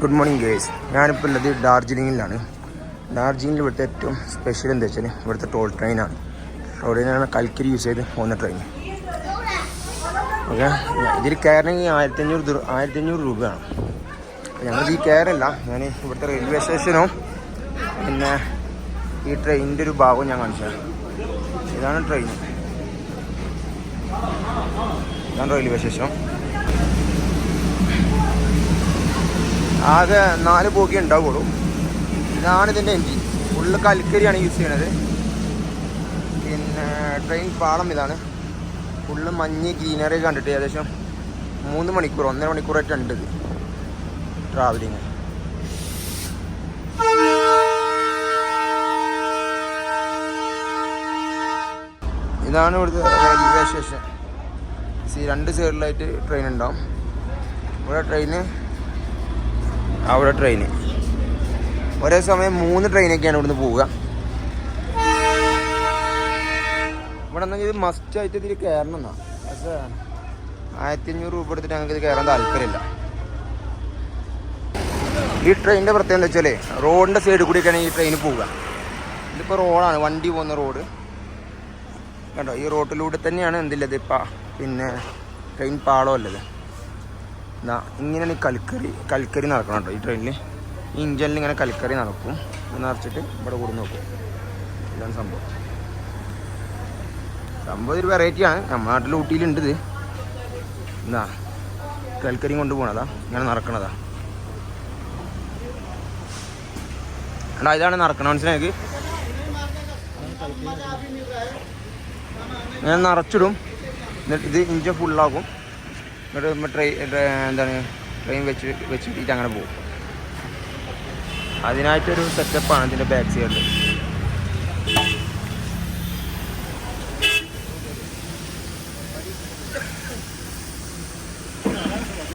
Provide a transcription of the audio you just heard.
Good morning guys. ഞാനിപ്പോൾ ഉള്ളത് ഡാർജിലിങ്ങിലാണ്. ഡാർജിലിങ്ങിൽ ഇവിടുത്തെ ഏറ്റവും സ്പെഷ്യൽ എന്താ വെച്ചാൽ ഇവിടുത്തെ ടോൾ ട്രെയിനാണ്. ടോൾ ട്രെയിനാണ് കൽക്കരി യൂസ് ചെയ്ത് പോകുന്ന ട്രെയിൻ. ഓക്കെ, ഇതിൽ കയറണമെങ്കിൽ 1500 രൂപയാണ്. ഞങ്ങൾ ഈ കയറില്ല, ഞാൻ ഇവിടുത്തെ റെയിൽവേ സ്റ്റേഷനും പിന്നെ ഈ ട്രെയിനിൻ്റെ ഒരു ഭാഗവും ഞാൻ കാണിച്ചത്. ഇതാണ് ട്രെയിൻ, ഇതാണ് റെയിൽവേ സ്റ്റേഷൻ. ആകെ 4 ബോഗി ഉണ്ടാവുള്ളൂ. ഇതാണ് ഇതിൻ്റെ എൻജിൻ. ഫുള്ള് കൽക്കരിയാണ് യൂസ് ചെയ്യണത്. പിന്നെ ട്രെയിൻ പാളം ഇതാണ്. ഫുള്ള് മഞ്ഞ് ഗ്രീനറി കണ്ടിട്ട് ഏകദേശം 3 മണിക്കൂർ 1.5 മണിക്കൂറായിട്ട് ഉണ്ട് ഇത് ട്രാവലിങ്. ഇതാണ് ഇവിടുത്തെ റെയിൽവേ സ്റ്റേഷൻ. 2 സൈഡിലായിട്ട് ട്രെയിൻ ഉണ്ടാവും. ഇവിടെ ട്രെയിന്, അവിടെ ട്രെയിന്. ഒരേ സമയം 3 ട്രെയിനൊക്കെയാണ് ഇവിടുന്ന് പോവുക. ഇവിടെ നിന്നെങ്കിൽ ഇത് മസ്റ്റായിട്ട് ഇതിൽ കയറണം എന്നാണ്. പക്ഷേ 1500 രൂപ എടുത്തിട്ട് ഞങ്ങൾക്ക് ഇത് കയറാൻ താല്പര്യമില്ല. ഈ ട്രെയിനിൻ്റെ പ്രത്യേകത എന്താ വെച്ചാൽ റോഡിൻ്റെ സൈഡിൽ കൂടിയൊക്കെയാണ് ഈ ട്രെയിൻ പോവുക. ഇതിപ്പോൾ റോഡാണ്, വണ്ടി പോകുന്ന റോഡ് കണ്ടോ. ഈ റോഡിലൂടെ തന്നെയാണ് എന്തില്ലത് പിന്നെ ട്രെയിൻ പാളമല്ലത്. എന്താ ഇങ്ങനെയാണ് ഈ കൽക്കരി നടക്കണം കേട്ടോ. ഈ ട്രെയിനിൽ ഈ ഇഞ്ചനിൽ ഇങ്ങനെ കൽക്കരി നടക്കും. നിറച്ചിട്ട് ഇവിടെ കൂടി നോക്കും. ഇതാണ് സംഭവം. ഒരു വെറൈറ്റിയാണ്. നമ്മുടെ നാട്ടിൽ ഊട്ടിയിലുണ്ട് ഇത്. എന്താ കൽക്കരി കൊണ്ട് പോകണതാ, ഇങ്ങനെ നടക്കണതാ. അല്ല ഇതാണ് നടക്കണം, മനസ്സിലാക്കി. ഞാൻ നിറച്ചിടും, എന്നിട്ട് ഇത് ഇഞ്ചൻ ഫുള്ളാക്കും. എന്നിട്ട് ട്രെയിൻ വെച്ചിട്ട് അങ്ങനെ പോകും. അതിനായിട്ടൊരു സെറ്റപ്പാണ് ഇതിൻ്റെ ബാക്ക് സൈഡിൽ.